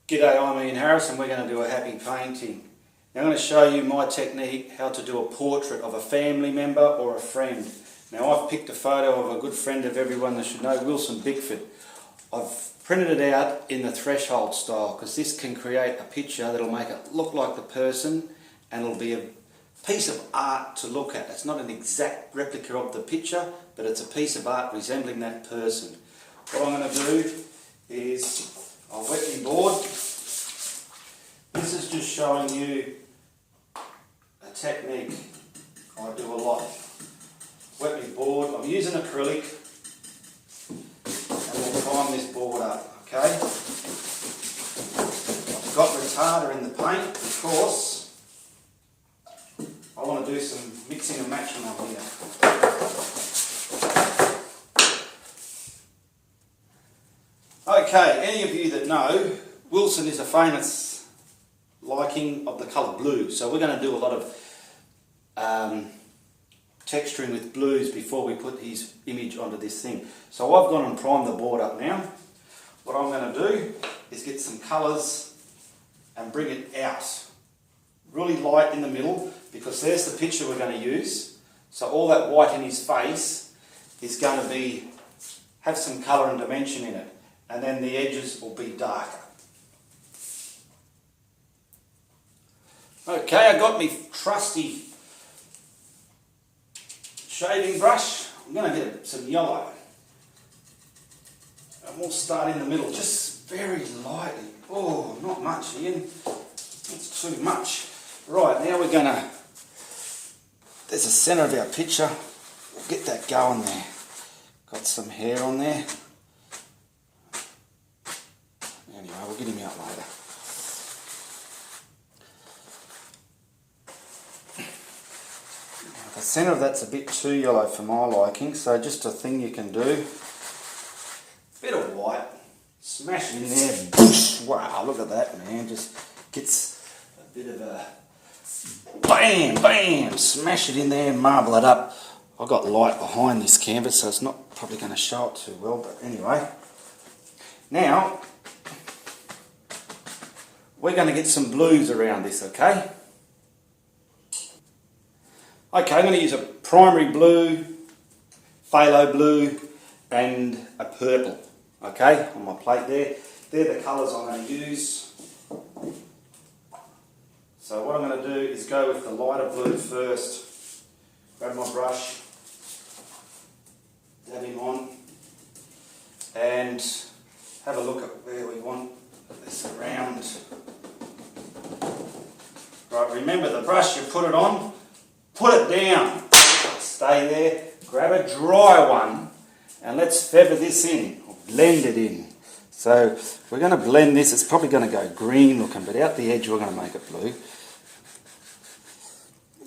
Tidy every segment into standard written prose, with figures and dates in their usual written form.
G'day, I'm Ian Harris and we're going to do a happy painting. Now I'm going to show you my technique how to do a portrait of a family member or a friend. Now I've picked a photo of a good friend of everyone that should know, Wilson Bickford. I've printed it out in the threshold style because this can create a picture that'll make it look like the person and it'll be a piece of art to look at. It's not an exact replica of the picture, but it's a piece of art resembling that person. What I'm going to do is I'll wet my board. This is just showing you a technique I do a lot. Wet my board. I'm using acrylic and we'll prime this board up, okay? I've got retarder in the paint because I want to do some mixing and matching on here. Okay, any of you that know, Wilson is a famous liking of the colour blue, so we're going to do a lot of texturing with blues before we put his image onto this thing. So I've gone and primed the board up now. What I'm going to do is get some colours and bring it out. Really light in the middle, because there's the picture we're going to use. So all that white in his face is going to have some colour and dimension in it. And then the edges will be darker. Okay, I got my trusty shading brush. I'm going to get some yellow. And we'll start in the middle, just very lightly. Oh, not much, Ian. That's too much. Right, now we're going to... There's the centre of our picture. We'll get that going there. Got some hair on there. Anyway, we'll get him out later. The centre of that's a bit too yellow for my liking, so just a thing you can do. Bit of white, smash it in there, boosh! Wow, look at that, man. Just gets a bit of a bam, bam, smash it in there, marble it up. I've got light behind this canvas, so it's not probably going to show it too well, but anyway. Now, we're going to get some blues around this, okay? Okay, I'm going to use a primary blue, phthalo blue, and a purple, okay, on my plate there. They're the colours I'm going to use. So what I'm going to do is go with the lighter blue first. Grab my brush, dab him on, and have a look at where we want this around. Right, remember the brush, you put it on, put it down, stay there, grab a dry one, and let's feather this in, or blend it in. So we're going to blend this, it's probably going to go green looking, but out the edge we're going to make it blue.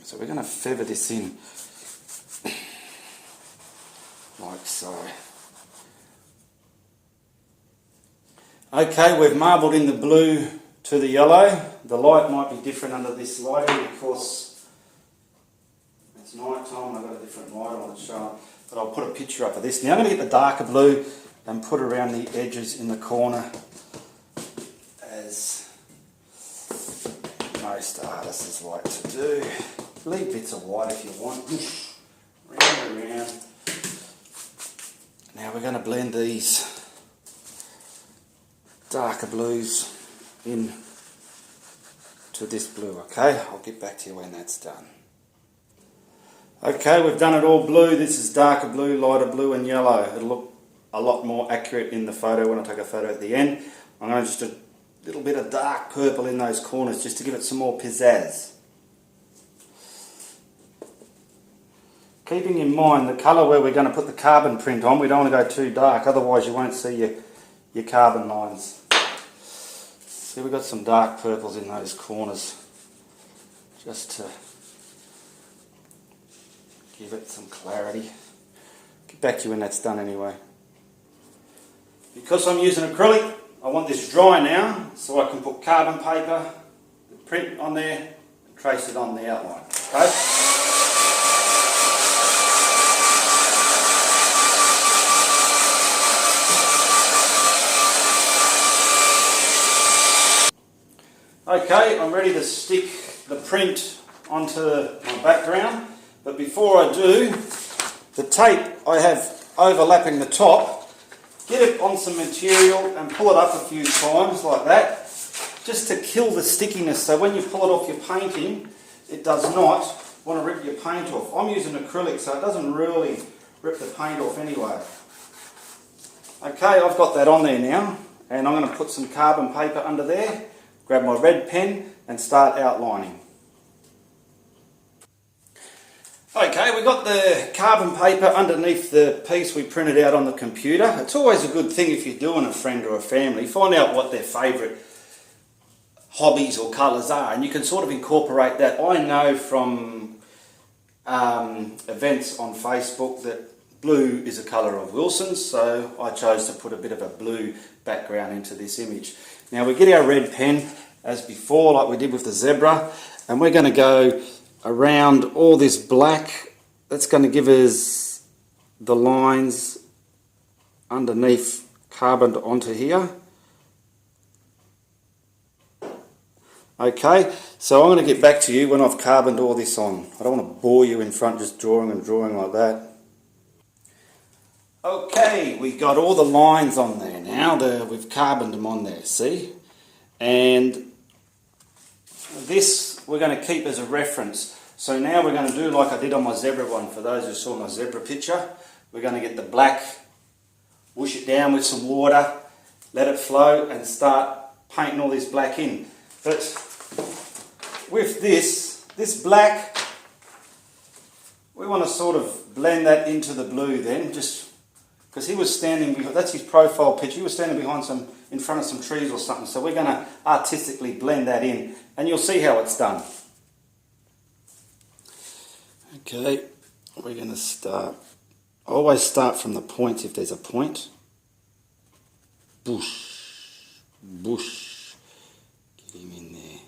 So we're going to feather this in, like so. Okay, we've marbled in the blue to the yellow. The light might be different under this lighting because it's night time and I've got a different light on it showing. But I'll put a picture up of this. Now I'm going to get the darker blue and put around the edges in the corner, as most artists like to do. Leave bits of white if you want. Round and round. Now we're going to blend these darker blues in to this blue, okay? I'll get back to you when that's done. Okay, we've done it all blue. This is darker blue, lighter blue and yellow. It'll look a lot more accurate in the photo when I take a photo at the end. I'm going to just a little bit of dark purple in those corners just to give it some more pizzazz. Keeping in mind the colour where we're going to put the carbon print on, we don't want to go too dark, otherwise you won't see your carbon lines. See, we've got some dark purples in those corners, just to give it some clarity. Get back to you when that's done anyway. Because I'm using acrylic, I want this dry now, so I can put carbon paper, the print on there, and trace it on the outline. Okay? Okay, I'm ready to stick the print onto my background, but before I do, the tape I have overlapping the top, get it on some material and pull it up a few times like that, just to kill the stickiness, so when you pull it off your painting, it does not want to rip your paint off. I'm using acrylic, so it doesn't really rip the paint off anyway. Okay, I've got that on there now, and I'm going to put some carbon paper under there, grab my red pen and start outlining. Okay, we've got the carbon paper underneath the piece we printed out on the computer. It's always a good thing if you're doing a friend or a family, find out what their favourite hobbies or colours are, and you can sort of incorporate that. I know from events on Facebook that blue is a colour of Wilson's, so I chose to put a bit of a blue background into this image. Now we get our red pen as before, like we did with the zebra, and we're going to go around all this black. That's going to give us the lines underneath carboned onto here. Okay, so I'm going to get back to you when I've carboned all this on. I don't want to bore you in front just drawing and drawing like that. Okay, we got all the lines on there now. We've carboned them on there, see? And this we're going to keep as a reference. So now we're going to do like I did on my zebra one. For those who saw my zebra picture, we're going to get the black, whoosh it down with some water, let it flow and start painting all this black in. But with this black, we want to sort of blend that into the blue then, just because he was standing, that's his profile picture, he was standing in front of some trees or something, so we're going to artistically blend that in, and you'll see how it's done. Okay, we're going to start, always start from the points if there's a point. Bush, bush, get him in there.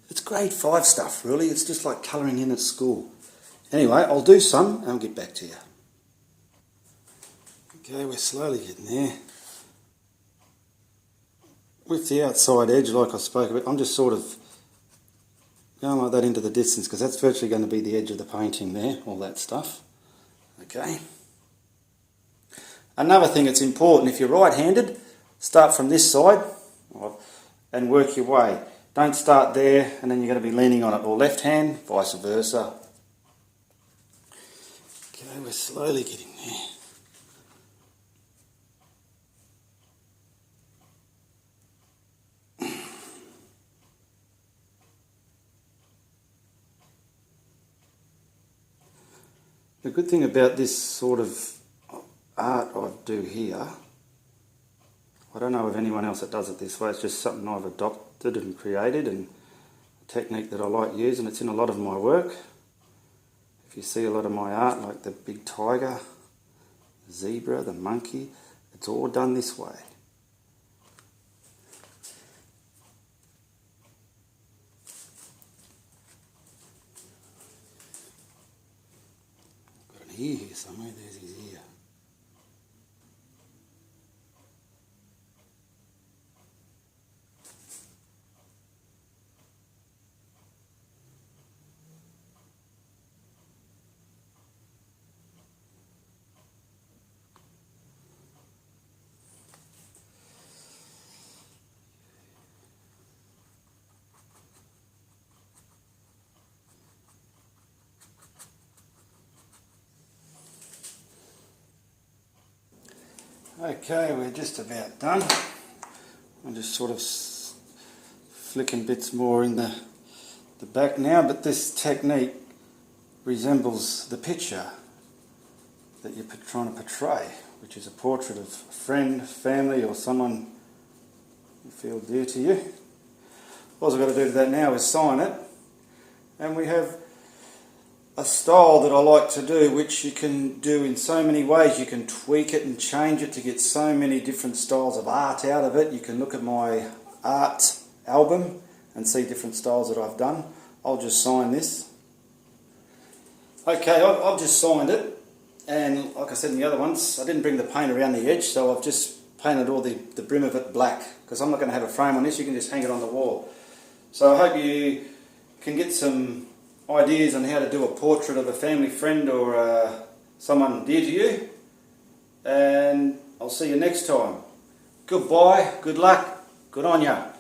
It's grade 5 stuff really, it's just like colouring in at school. Anyway, I'll do some and I'll get back to you. Okay, we're slowly getting there. With the outside edge, like I spoke about, I'm just sort of going like that into the distance because that's virtually going to be the edge of the painting there, all that stuff. Okay. Another thing that's important, if you're right-handed, start from this side and work your way. Don't start there and then you're going to be leaning on it, or left hand, vice versa. Okay, we're slowly getting there. The good thing about this sort of art I do here, I don't know of anyone else that does it this way, it's just something I've adopted and created, and a technique that I like using. It's in a lot of my work. If you see a lot of my art, like the big tiger, the zebra, the monkey, it's all done this way. Got an ear here somewhere, there's his ear. Okay, we're just about done. I'm just sort of flicking bits more in the back now, but this technique resembles the picture that you're trying to portray, which is a portrait of a friend, family, or someone you feel dear to you. All I've got to do to that now is sign it, and we have a style that I like to do, which you can do in so many ways. You can tweak it and change it to get so many different styles of art out of it. You can look at my art album and see different styles that I've done. I'll just sign this. Okay, I've just signed it, and like I said in the other ones, I didn't bring the paint around the edge, so I've just painted all the brim of it black, because I'm not going to have a frame on this. You can just hang it on the wall. So I hope you can get some ideas on how to do a portrait of a family friend or someone dear to you. And I'll see you next time. Goodbye, good luck, good on ya.